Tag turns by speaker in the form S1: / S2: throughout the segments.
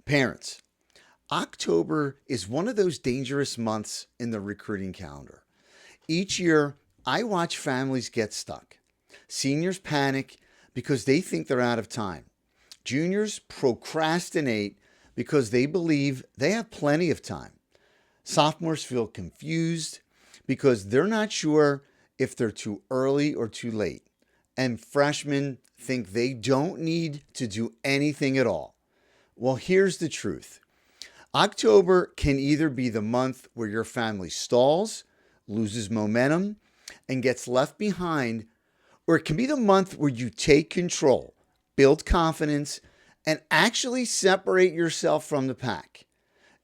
S1: Parents, October is one of those dangerous months in the recruiting calendar. Each year, I watch families get stuck. Seniors panic because they think they're out of time. Juniors procrastinate because they believe they have plenty of time. Sophomores feel confused because they're not sure if they're too early or too late. And freshmen think they don't need to do anything at all. Well, here's the truth. October can either be the month where your family stalls, loses momentum, and gets left behind, or it can be the month where you take control, build confidence, and actually separate yourself from the pack.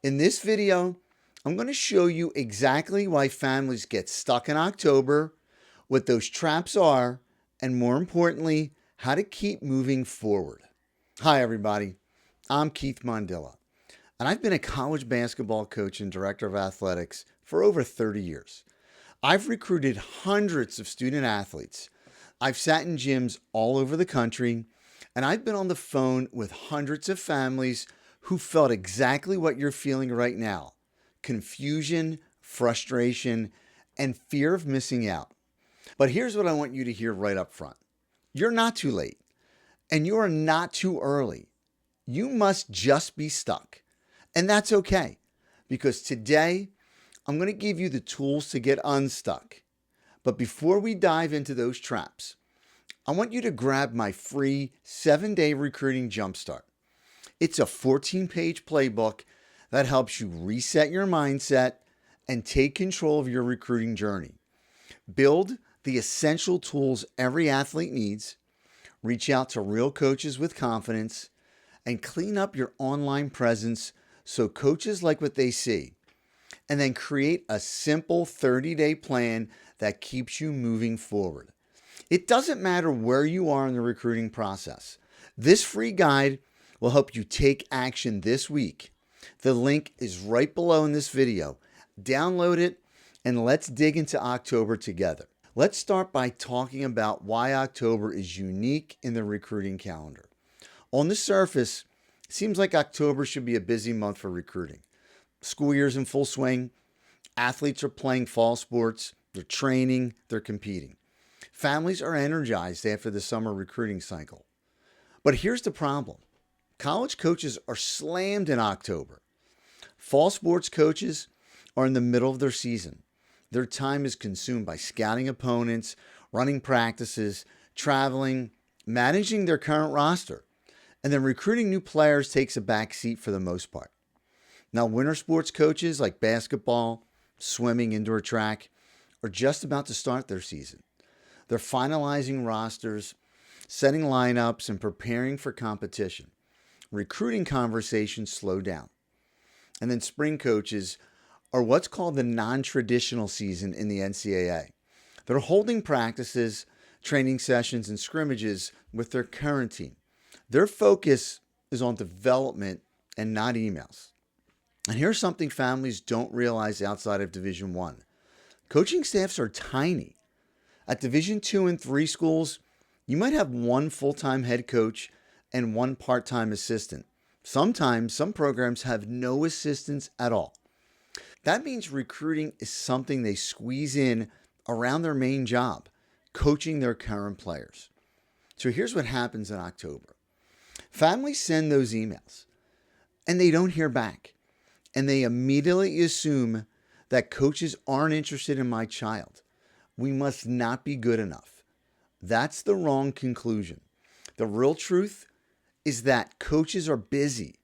S1: In this video, I'm going to show you exactly why families get stuck in October, what those traps are, and more importantly, how to keep moving forward. Hi, everybody. I'm Keith Mondillo, and I've been a college basketball coach and director of athletics for over 30 years. I've recruited hundreds of student athletes. I've sat in gyms all over the country, and I've been on the phone with hundreds of families who felt exactly what you're feeling right now: confusion, frustration, and fear of missing out. But here's what I want you to hear right up front. You're not too late, and you are not too early. You must just be stuck. And that's okay, because today I'm going to give you the tools to get unstuck. But before we dive into those traps, I want you to grab my free 7-day recruiting jumpstart. It's a 14-page playbook that helps you reset your mindset and take control of your recruiting journey. Build the essential tools every athlete needs, reach out to real coaches with confidence, and clean up your online presence so coaches like what they see. And then create a simple 30-day plan that keeps you moving forward. It doesn't matter where you are in the recruiting process. This free guide will help you take action this week. The link is right below in this video. Download it and let's dig into October together. Let's start by talking about why October is unique in the recruiting calendar. On the surface, it seems like October should be a busy month for recruiting. School year's in full swing. Athletes are playing fall sports. They're training. They're competing. Families are energized after the summer recruiting cycle. But here's the problem. College coaches are slammed in October. Fall sports coaches are in the middle of their season. Their time is consumed by scouting opponents, running practices, traveling, managing their current roster. And then recruiting new players takes a back seat for the most part. Now, winter sports coaches like basketball, swimming, indoor track are just about to start their season. They're finalizing rosters, setting lineups, and preparing for competition. Recruiting conversations slow down. And then spring coaches are what's called the non-traditional season in the NCAA. They're holding practices, training sessions, and scrimmages with their current team. Their focus is on development and not emails. And here's something families don't realize outside of Division I. Coaching staffs are tiny. At Division II and III schools, you might have one full-time head coach and one part-time assistant. Sometimes some programs have no assistants at all. That means recruiting is something they squeeze in around their main job, coaching their current players. So here's what happens in October. Families send those emails and they don't hear back. And they immediately assume that coaches aren't interested in my child. We must not be good enough. That's the wrong conclusion. The real truth is that coaches are busy.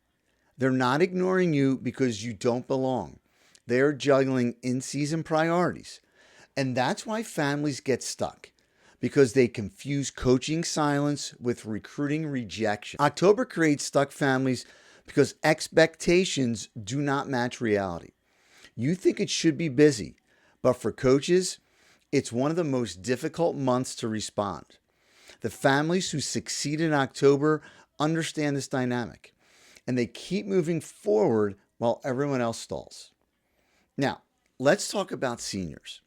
S1: They're not ignoring you because you don't belong. They're juggling in-season priorities. And that's why families get stuck, because they confuse coaching silence with recruiting rejection. October creates stuck families because expectations do not match reality. You think it should be busy, but for coaches, it's one of the most difficult months to respond. The families who succeed in October understand this dynamic, and they keep moving forward while everyone else stalls. Now, let's talk about seniors.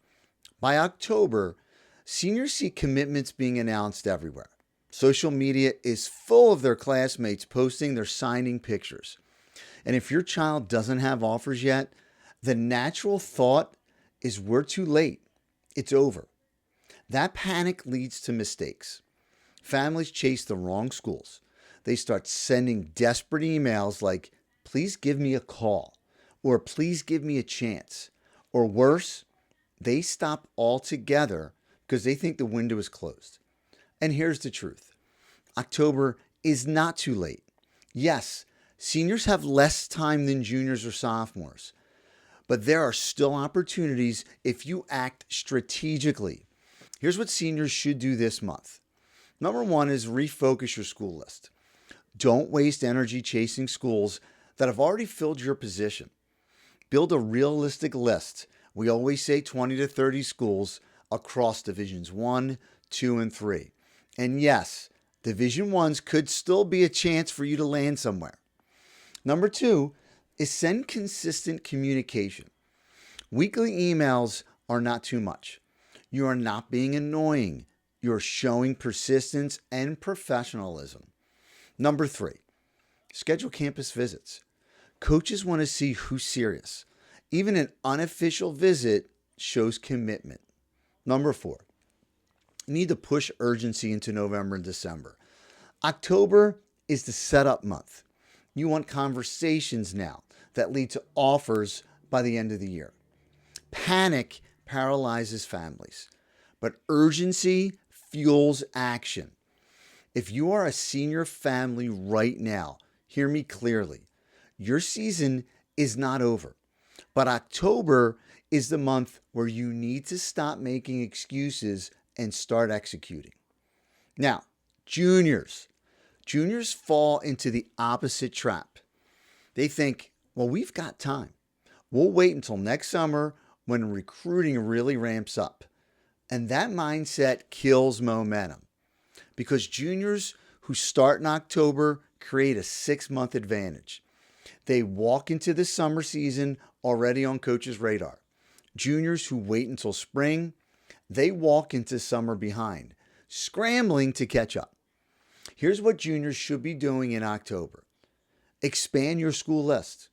S1: By October, seniors see commitments being announced everywhere. Social media is full of their classmates posting their signing pictures. And if your child doesn't have offers yet, the natural thought is we're too late. It's over. That panic leads to mistakes. Families chase the wrong schools. They start sending desperate emails like, please give me a call, or please give me a chance. Or worse, they stop altogether because they think the window is closed. And here's the truth. October is not too late. Yes, seniors have less time than juniors or sophomores, but there are still opportunities if you act strategically. Here's what seniors should do this month. Number one is refocus your school list. Don't waste energy chasing schools that have already filled your position. Build a realistic list. We always say 20 to 30 schools across Divisions 1, 2, and 3. And yes, Division 1s could still be a chance for you to land somewhere. Number two is send consistent communication. Weekly emails are not too much. You are not being annoying. You're showing persistence and professionalism. Number three, schedule campus visits. Coaches want to see who's serious. Even an unofficial visit shows commitment. Number four, you need to push urgency into November and December. October is the setup month. You want conversations now that lead to offers by the end of the year. Panic paralyzes families, but urgency fuels action. If you are a senior family right now, hear me clearly. Your season is not over, but October is the month where you need to stop making excuses and start executing. Now, juniors fall into the opposite trap. They think, well, we've got time. We'll wait until next summer when recruiting really ramps up. And that mindset kills momentum because juniors who start in October create a 6-month advantage. They walk into the summer season already on coach's radar. Juniors who wait until spring, they walk into summer behind, scrambling to catch up. Here's what juniors should be doing in October. Expand your school list.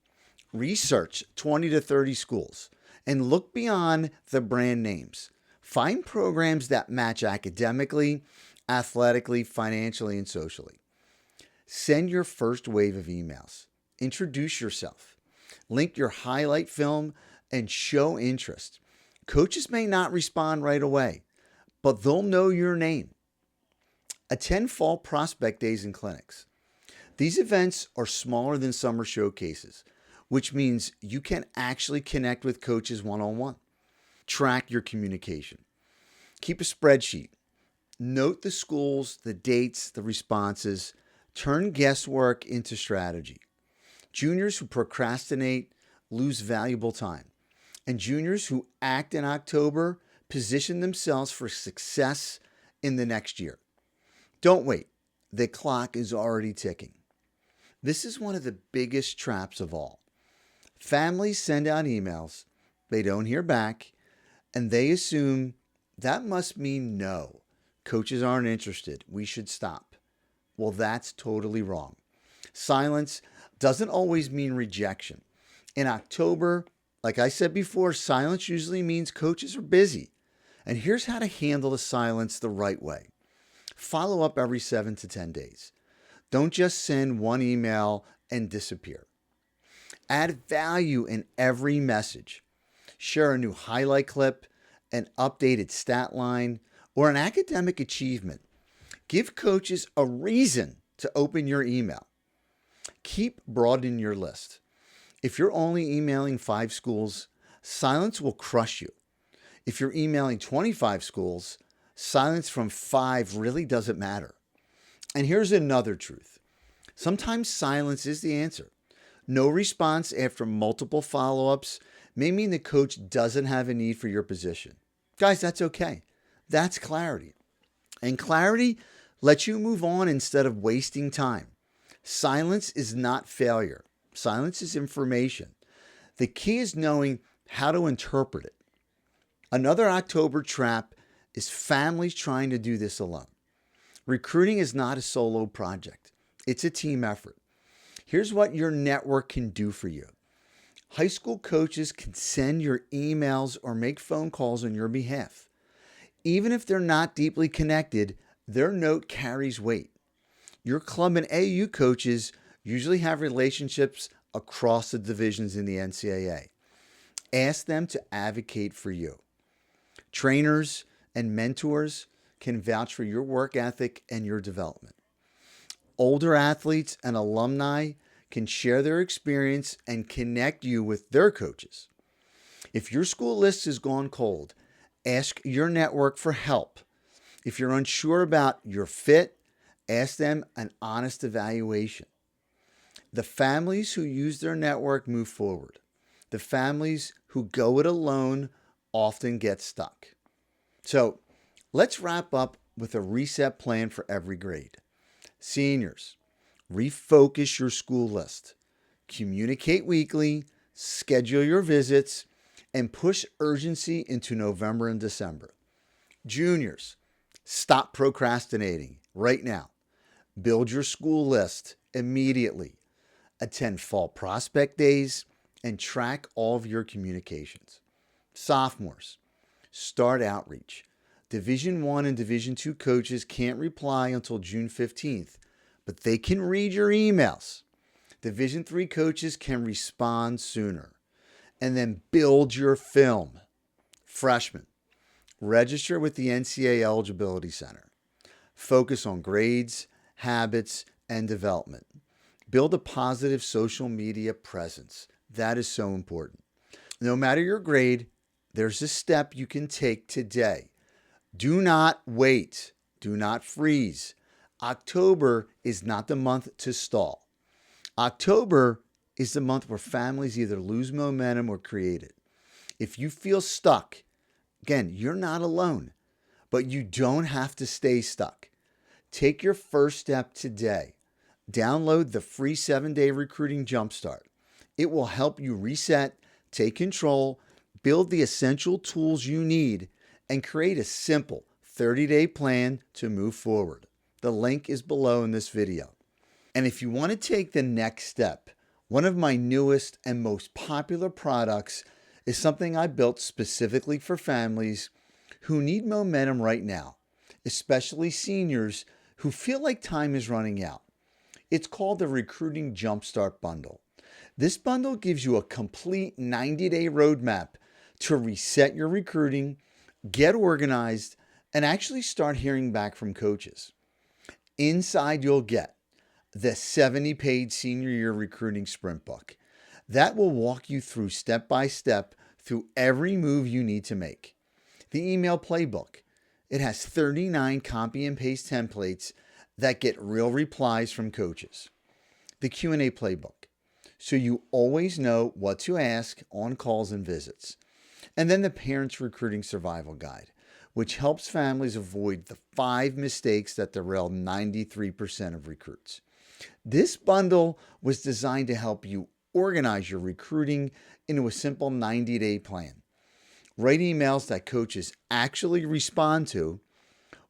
S1: Research 20 to 30 schools and look beyond the brand names. Find programs that match academically, athletically, financially, and socially. Send your first wave of emails. Introduce yourself. Link your highlight film and show interest. Coaches may not respond right away, but they'll know your name. Attend fall prospect days and clinics. These events are smaller than summer showcases, which means you can actually connect with coaches one-on-one. Track your communication. Keep a spreadsheet. Note the schools, the dates, the responses. Turn guesswork into strategy. Juniors who procrastinate lose valuable time. And juniors who act in October position themselves for success in the next year. Don't wait. The clock is already ticking. This is one of the biggest traps of all. Families send out emails, they don't hear back, and they assume that must mean no. Coaches aren't interested. We should stop. Well, that's totally wrong. Silence doesn't always mean rejection. In October, like I said before, silence usually means coaches are busy. And here's how to handle the silence the right way. Follow up every 7 to 10 days. Don't just send one email and disappear. Add value in every message. Share a new highlight clip, an updated stat line, or an academic achievement. Give coaches a reason to open your email. Keep broadening your list. If you're only emailing 5 schools, silence will crush you. If you're emailing 25 schools, silence from 5 really doesn't matter. And here's another truth. Sometimes silence is the answer. No response after multiple follow-ups may mean the coach doesn't have a need for your position. Guys, that's okay. That's clarity. And clarity lets you move on instead of wasting time. Silence is not failure. Silence is information. The key is knowing how to interpret it. Another October trap is families trying to do this alone. Recruiting is not a solo project. It's a team effort. Here's what your network can do for you. High school coaches can send your emails or make phone calls on your behalf. Even if they're not deeply connected, their note carries weight. Your club and AU coaches usually have relationships across the divisions in the NCAA. Ask them to advocate for you. Trainers and mentors can vouch for your work ethic and your development. Older athletes and alumni can share their experience and connect you with their coaches. If your school list has gone cold, ask your network for help. If you're unsure about your fit, ask them an honest evaluation. The families who use their network move forward. The families who go it alone often get stuck. So let's wrap up with a reset plan for every grade. Seniors, refocus your school list. Communicate weekly, schedule your visits, and push urgency into November and December. Juniors, stop procrastinating right now. Build your school list immediately. Attend fall prospect days and track all of your communications. Sophomores, start outreach. Division I and Division II coaches can't reply until June 15th, but they can read your emails. Division III coaches can respond sooner. And then build your film. Freshmen, register with the NCAA Eligibility Center. Focus on grades, habits, and development. Build a positive social media presence. That is so important. No matter your grade, there's a step you can take today. Do not wait. Do not freeze. October is not the month to stall. October is the month where families either lose momentum or create it. If you feel stuck, again, you're not alone, but you don't have to stay stuck. Take your first step today. Download the free 7-day Recruiting Jumpstart. It will help you reset, take control, build the essential tools you need, and create a simple 30-day plan to move forward. The link is below in this video. And if you want to take the next step, one of my newest and most popular products is something I built specifically for families who need momentum right now, especially seniors who feel like time is running out. It's called the Recruiting Jumpstart Bundle. This bundle gives you a complete 90-day roadmap to reset your recruiting, get organized, and actually start hearing back from coaches. Inside, you'll get the 70-page senior year recruiting sprint book. That will walk you through step by step through every move you need to make. The email playbook. It has 39 copy and paste templates that get real replies from coaches. The Q&A playbook, so you always know what to ask on calls and visits. And then the Parents Recruiting Survival Guide, which helps families avoid the 5 mistakes that derail 93% of recruits. This bundle was designed to help you organize your recruiting into a simple 90-day plan. Write emails that coaches actually respond to.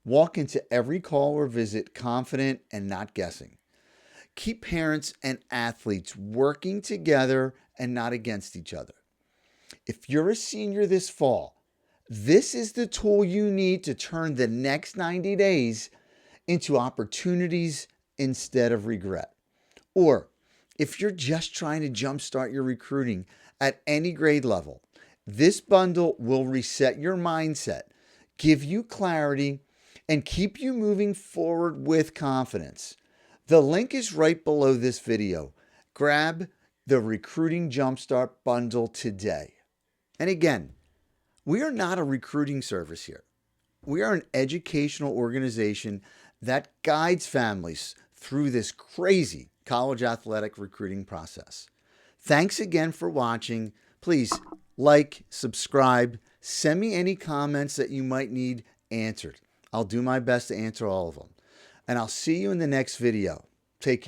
S1: Walk into every call or visit confident and not guessing. Keep parents and athletes working together and not against each other. If you're a senior this fall, this is the tool you need to turn the next 90 days into opportunities instead of regret. Or if you're just trying to jumpstart your recruiting at any grade level, this bundle will reset your mindset, give you clarity, and keep you moving forward with confidence. The link is right below this video. Grab the Recruiting Jumpstart Bundle today. And again, we are not a recruiting service here. We are an educational organization that guides families through this crazy college athletic recruiting process. Thanks again for watching. Please like, subscribe, send me any comments that you might need answered. I'll do my best to answer all of them. And I'll see you in the next video. Take care.